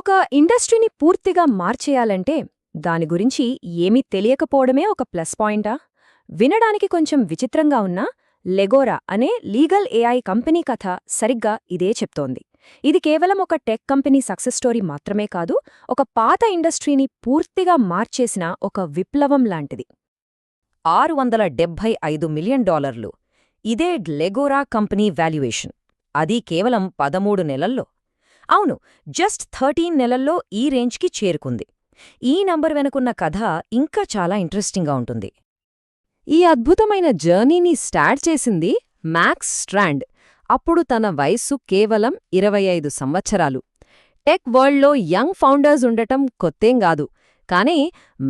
ఒక ఇండస్ట్రీని పూర్తిగా మార్చేయాలంటే దాని గురించి ఏమీ తెలియకపోవడమే ఒక ప్లస్ పాయింటా? వినడానికి కొంచెం విచిత్రంగా ఉన్నా లెగోరా అనే లీగల్ ఏఐ కంపెనీ కథ సరిగ్గా ఇదే చెప్తోంది. ఇది కేవలం ఒక టెక్ కంపెనీ సక్సెస్ స్టోరీ మాత్రమే కాదు, ఒక పాత ఇండస్ట్రీని పూర్తిగా మార్చేసిన ఒక విప్లవం లాంటిది. $675 మిలియన్ ఇదే లెగోరా కంపెనీ వాల్యుయేషన్. అది కేవలం 13 నెలల్లో. అవును, జస్ట్ 13 నెలల్లో ఈ రేంజ్కి చేరుకుంది. ఈ నంబర్ వెనుకున్న కథ ఇంకా చాలా ఇంట్రెస్టింగ్గా ఉంటుంది. ఈ అద్భుతమైన జర్నీని స్టార్ట్ చేసింది మ్యాక్స్ స్ట్రాండ్. అప్పుడు తన వయస్సు కేవలం 25 సంవత్సరాలు. టెక్ వరల్డ్లో యంగ్ ఫౌండర్స్ ఉండటం కొత్తేంగాదు, కానీ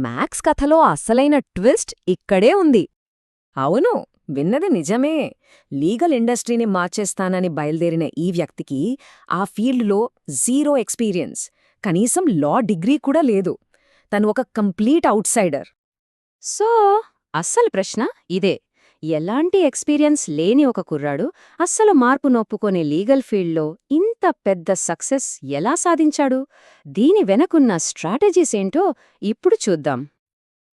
మ్యాక్స్ కథలో అసలైన ట్విస్ట్ ఇక్కడే ఉంది. అవును, విన్నది నిజమే. లీగల్ ఇండస్ట్రీని మార్చేస్తానని బయల్దేరిన ఈ వ్యక్తికి ఆ ఫీల్డ్లో జీరో ఎక్స్పీరియన్స్, కనీసం లా డిగ్రీ కూడా లేదు. తను ఒక కంప్లీట్ అవుట్సైడర్. సో అస్సలు ప్రశ్న ఇదే: ఎలాంటి ఎక్స్పీరియన్స్ లేని ఒక కుర్రాడు అస్సలు మార్పు నొప్పుకొనే లీగల్ ఫీల్డ్లో ఇంత పెద్ద సక్సెస్ ఎలా సాధించాడు? దీని వెనకున్న స్ట్రాటజీస్ ఏంటో ఇప్పుడు చూద్దాం.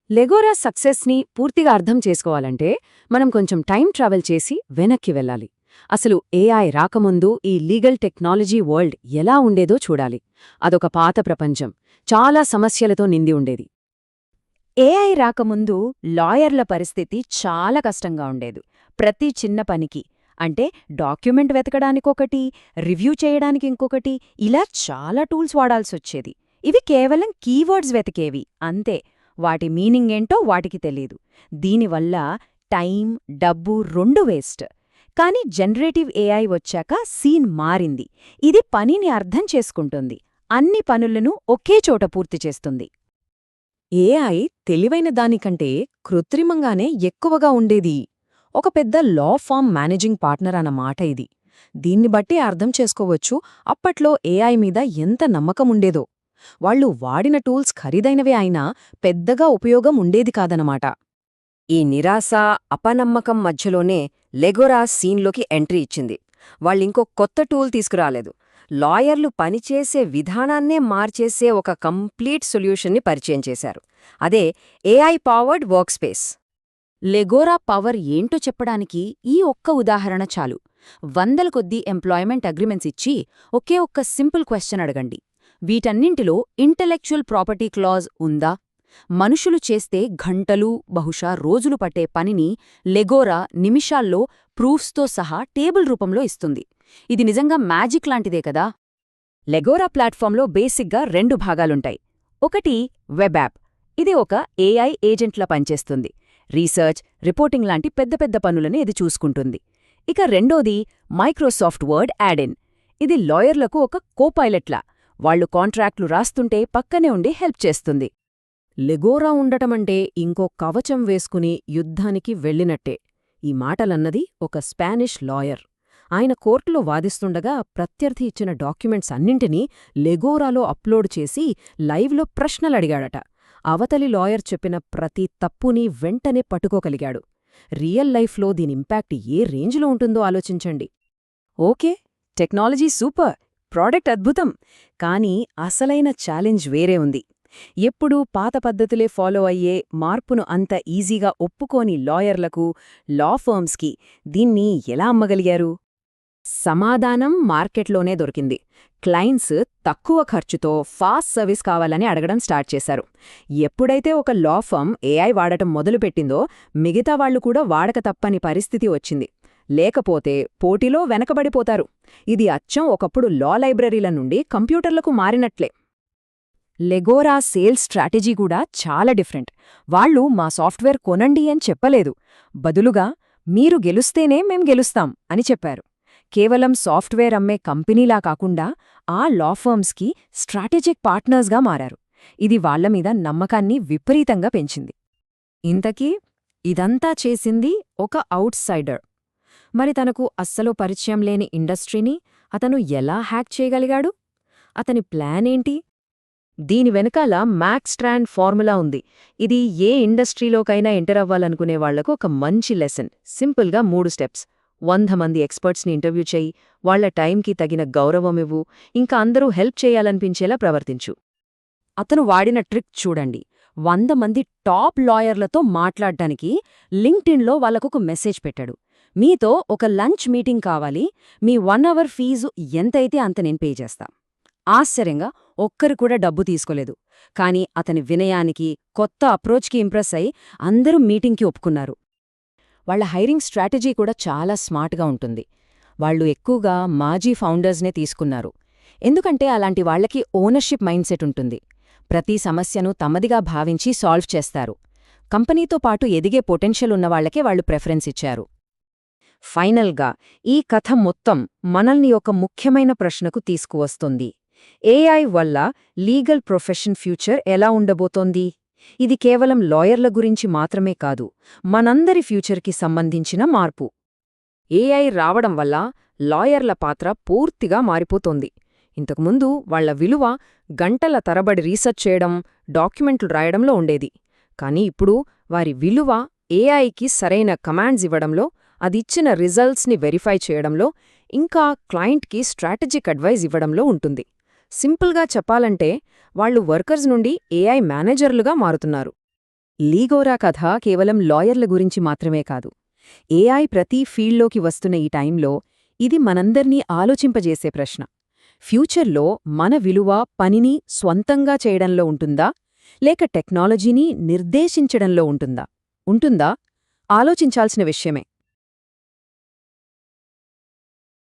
లెగోరా సక్సెస్ని పూర్తిగా అర్థం చేసుకోవాలంటే మనం కొంచెం టైం ట్రావెల్ చేసి వెనక్కి వెళ్ళాలి. అసలు ఏఐ రాకముందు ఈ లీగల్ టెక్నాలజీ వరల్డ్ ఎలా ఉండేదో చూడాలి. అదొక పాత ప్రపంచం, చాలా సమస్యలతో నిండి ఉండేది. ఏఐ రాకముందు లాయర్ల పరిస్థితి చాలా కష్టంగా ఉండేది. ప్రతి చిన్న పనికి, అంటే డాక్యుమెంట్ వెతకడానికొకటి, రివ్యూ చేయడానికి ఇంకొకటి, ఇలా చాలా టూల్స్ వాడాల్సొచ్చేది. ఇవి కేవలం కీవర్డ్స్ వెతికేవి అంతే. వాటి మీనింగ్ ఏంటో వాటికి తెలీదు. దీనివల్ల టైం, డబ్బు రెండూ వేస్ట్. కానీ జనరేటివ్ ఏఐ వచ్చాక సీన్ మారింది. ఇది పనిని అర్థం చేసుకుంటుంది, అన్ని పనులను ఒకే చోట పూర్తి చేస్తుంది. ఏఐ తెలివైన దానికంటే కృత్రిమంగానే ఎక్కువగా ఉండేది. ఒక పెద్ద లా ఫామ్ మేనేజింగ్ పార్ట్నర్ అన్నమాట ఇది. దీన్ని బట్టి అర్థం చేసుకోవచ్చు అప్పట్లో ఏఐ మీద ఎంత నమ్మకముండేదో. వాళ్లు వాడిన టూల్స్ ఖరీదైనవే అయినా పెద్దగా ఉపయోగం ఉండేది కాదనమాట. ఈ నిరాశ, అపనమ్మకం మధ్యలోనే లెగోరా సీన్లోకి ఎంట్రీ ఇచ్చింది. వాళ్ళింకో కొత్త టూల్ తీసుకురాలేదు. లాయర్లు పనిచేసే విధానాన్నే మార్చేసే ఒక కంప్లీట్ సొల్యూషన్ని పరిచయం చేశారు. అదే ఏఐ పవర్డ్ వర్క్స్పేస్. లెగోరా పవర్ ఏంటో చెప్పడానికి ఈ ఒక్క ఉదాహరణ చాలు. 100ల కొద్దీ ఎంప్లాయ్మెంట్ అగ్రిమెంట్స్ ఇచ్చి ఒకే ఒక్క సింపుల్ క్వశ్చన్ అడగండి: వీటన్నింటిలో ఇంటెలెక్చువల్ ప్రాపర్టీ క్లాజ్ ఉందా? మనుషులు చేస్తే గంటలు, బహుశా రోజులు పట్టే పనిని లెగోరా నిమిషాల్లో ప్రూఫ్స్తో సహా టేబుల్ రూపంలో ఇస్తుంది. ఇది నిజంగా మ్యాజిక్ లాంటిదే కదా. లెగోరా ప్లాట్ఫామ్లో బేసిక్గా 2 భాగాలుంటాయి. ఒకటి వెబ్ యాప్. ఇది ఒక ఏఐ ఏజెంట్లా పనిచేస్తుంది. రీసెర్చ్, రిపోర్టింగ్ లాంటి పెద్ద పెద్ద పనులని ఇది చూసుకుంటుంది. ఇక రెండోది మైక్రోసాఫ్ట్ వర్డ్ యాడ్-ఇన్. ఇది లాయర్లకు ఒక కోపైలట్లా. వాళ్లు కాంట్రాక్ట్లు రాస్తుంటే పక్కనే ఉండి హెల్ప్ చేస్తుంది. లెగోరా ఉండటమంటే ఇంకో కవచం వేసుకుని యుద్ధానికి వెళ్ళినట్టే. ఈ మాటలన్నది ఒక స్పానిష్ లాయర్. ఆయన కోర్టులో వాదిస్తుండగా ప్రత్యర్థి ఇచ్చిన డాక్యుమెంట్స్ అన్నింటినీ లెగోరాలో అప్లోడ్ చేసి లైవ్లో ప్రశ్నలడిగాడట. అవతలి లాయర్ చెప్పిన ప్రతి తప్పుని వెంటనే పట్టుకోగలిగాడు. రియల్ లైఫ్లో దీని ఇంపాక్ట్ ఏ రేంజ్లో ఉంటుందో ఆలోచించండి. ఓకే, టెక్నాలజీ సూపర్, ప్రోడక్ట్ అద్భుతం, కానీ అసలైన ఛాలెంజ్ వేరే ఉంది. ఎప్పుడూ పాత పద్ధతులే ఫాలో అయ్యే మార్పును అంత ఈజీగా ఒప్పుకోని లాయర్లకు, లా ఫర్మ్స్కి దీన్ని ఎలా అమ్మగలిగారు? సమాధానం మార్కెట్లోనే దొరికింది. క్లయింట్స్ తక్కువ ఖర్చుతో ఫాస్ట్ సర్వీస్ కావాలని అడగడం స్టార్ట్ చేశారు. ఎప్పుడైతే ఒక లా ఫర్మ్ ఏఐ వాడటం మొదలుపెట్టిందో మిగతా వాళ్లు కూడా వాడక తప్పని పరిస్థితి వచ్చింది. లేకపోతే పోటీలో వెనకబడిపోతారు. ఇది అచ్చం ఒకప్పుడు లా లైబ్రరీల నుండి కంప్యూటర్లకు మారినట్లే. లెగోరా సేల్స్ స్ట్రాటజీ కూడా చాలా డిఫరెంట్. వాళ్లు మా సాఫ్ట్వేర్ కొనండి అని చెప్పలేదు. బదులుగా మీరు గెలుస్తేనే మేం గెలుస్తాం అని చెప్పారు. కేవలం సాఫ్ట్వేర్ అమ్మే కంపెనీలా కాకుండా ఆ లా ఫర్మ్స్కి స్ట్రాటజిక్ పార్ట్నర్స్గా మారారు. ఇది వాళ్లమీద నమ్మకాన్ని విపరీతంగా పెంచింది. ఇంతకీ ఇదంతా చేసింది ఒక అవుట్సైడర్. మరి తనకు అస్సలు పరిచయం లేని ఇండస్ట్రీని అతను ఎలా హ్యాక్ చేయగలిగాడు? అతని ప్లాన్ ఏంటి? దీని వెనకాల మ్యాక్స్ స్ట్రాండ్ ఫార్ములా ఉంది. ఇది ఏ ఇండస్ట్రీలోకైనా ఎంటర్ అవ్వాలనుకునే వాళ్లకు ఒక మంచి లెసన్. సింపుల్గా 3 స్టెప్స్. 100 మంది ఎక్స్పర్ట్స్ని ఇంటర్వ్యూ చెయ్యి, వాళ్ల టైంకి తగిన గౌరవమివ్వు, ఇంకా అందరూ హెల్ప్ చేయాలనిపించేలా ప్రవర్తించు. అతను వాడిన ట్రిక్ చూడండి. 100 మంది టాప్ లాయర్లతో మాట్లాడ్డానికి లింక్డ్ఇన్లో వాళ్ళకొక మెసేజ్ పెట్టాడు. మీతో ఒక లంచ్ మీటింగ్ కావాలి, మీ 1 అవర్ ఫీజు ఎంతైతే అంత నేను పే చేస్తా. ఆశ్చర్యంగా ఒక్కరు కూడా డబ్బు తీసుకోలేదు. కానీ అతని వినయానికి, కొత్త అప్రోచ్కి ఇంప్రెస్ అయి అందరూ మీటింగ్కి ఒప్పుకున్నారు. వాళ్ల హైరింగ్ స్ట్రాటజీ కూడా చాలా స్మార్ట్గా ఉంటుంది. వాళ్ళు ఎక్కువగా మాజీ ఫౌండర్స్నే తీసుకున్నారు. ఎందుకంటే అలాంటి వాళ్లకి ఓనర్షిప్ మైండ్ సెట్ ఉంటుంది. ప్రతి సమస్యను తమదిగా భావించి సాల్వ్ చేస్తారు. కంపెనీతో పాటు ఎదిగే పొటెన్షియల్ ఉన్నవాళ్లకే వాళ్లు ప్రెఫరెన్స్ ఇచ్చారు. ఫైనల్గా ఈ కథ మొత్తం మనల్ని ఒక ముఖ్యమైన ప్రశ్నకు తీసుకువస్తుంది. ఏఐ వల్ల లీగల్ ప్రొఫెషన్ ఫ్యూచర్ ఎలా ఉండబోతోంది? ఇది కేవలం లాయర్ల గురించి మాత్రమే కాదు, మనందరి ఫ్యూచర్కి సంబంధించిన మార్పు. ఏఐ రావడం వల్ల లాయర్ల పాత్ర పూర్తిగా మారిపోతోంది. ఇంతకుముందు వాళ్ల విలువ గంటల తరబడి రీసెర్చ్ చేయడం, డాక్యుమెంట్లు రాయడంలో ఉండేది. కానీ ఇప్పుడు వారి విలువ ఏఐకి సరైన కమాండ్స్ ఇవ్వడంలో, అదిచ్చిన రిజల్ట్స్ని వెరిఫై చేయడంలో, ఇంకా క్లయింట్కి స్ట్రాటజిక్ అడ్వైజ్ ఇవ్వడంలో ఉంటుంది. సింపుల్గా చెప్పాలంటే వాళ్లు వర్కర్స్ నుండి ఏఐ మేనేజర్లుగా మారుతున్నారు. లీగోరా కథ కేవలం లాయర్ల గురించి మాత్రమే కాదు. ఏఐ ప్రతి ఫీల్డ్లోకి వస్తున్న ఈ టైంలో ఇది మనందర్నీ ఆలోచింపజేసే ప్రశ్న. ఫ్యూచర్లో మన విలువ పనిని స్వంతంగా చేయడంలో ఉంటుందా, లేక టెక్నాలజీని నిర్దేశించడంలో ఉంటుందా? ఆలోచించాల్సిన విషయమే.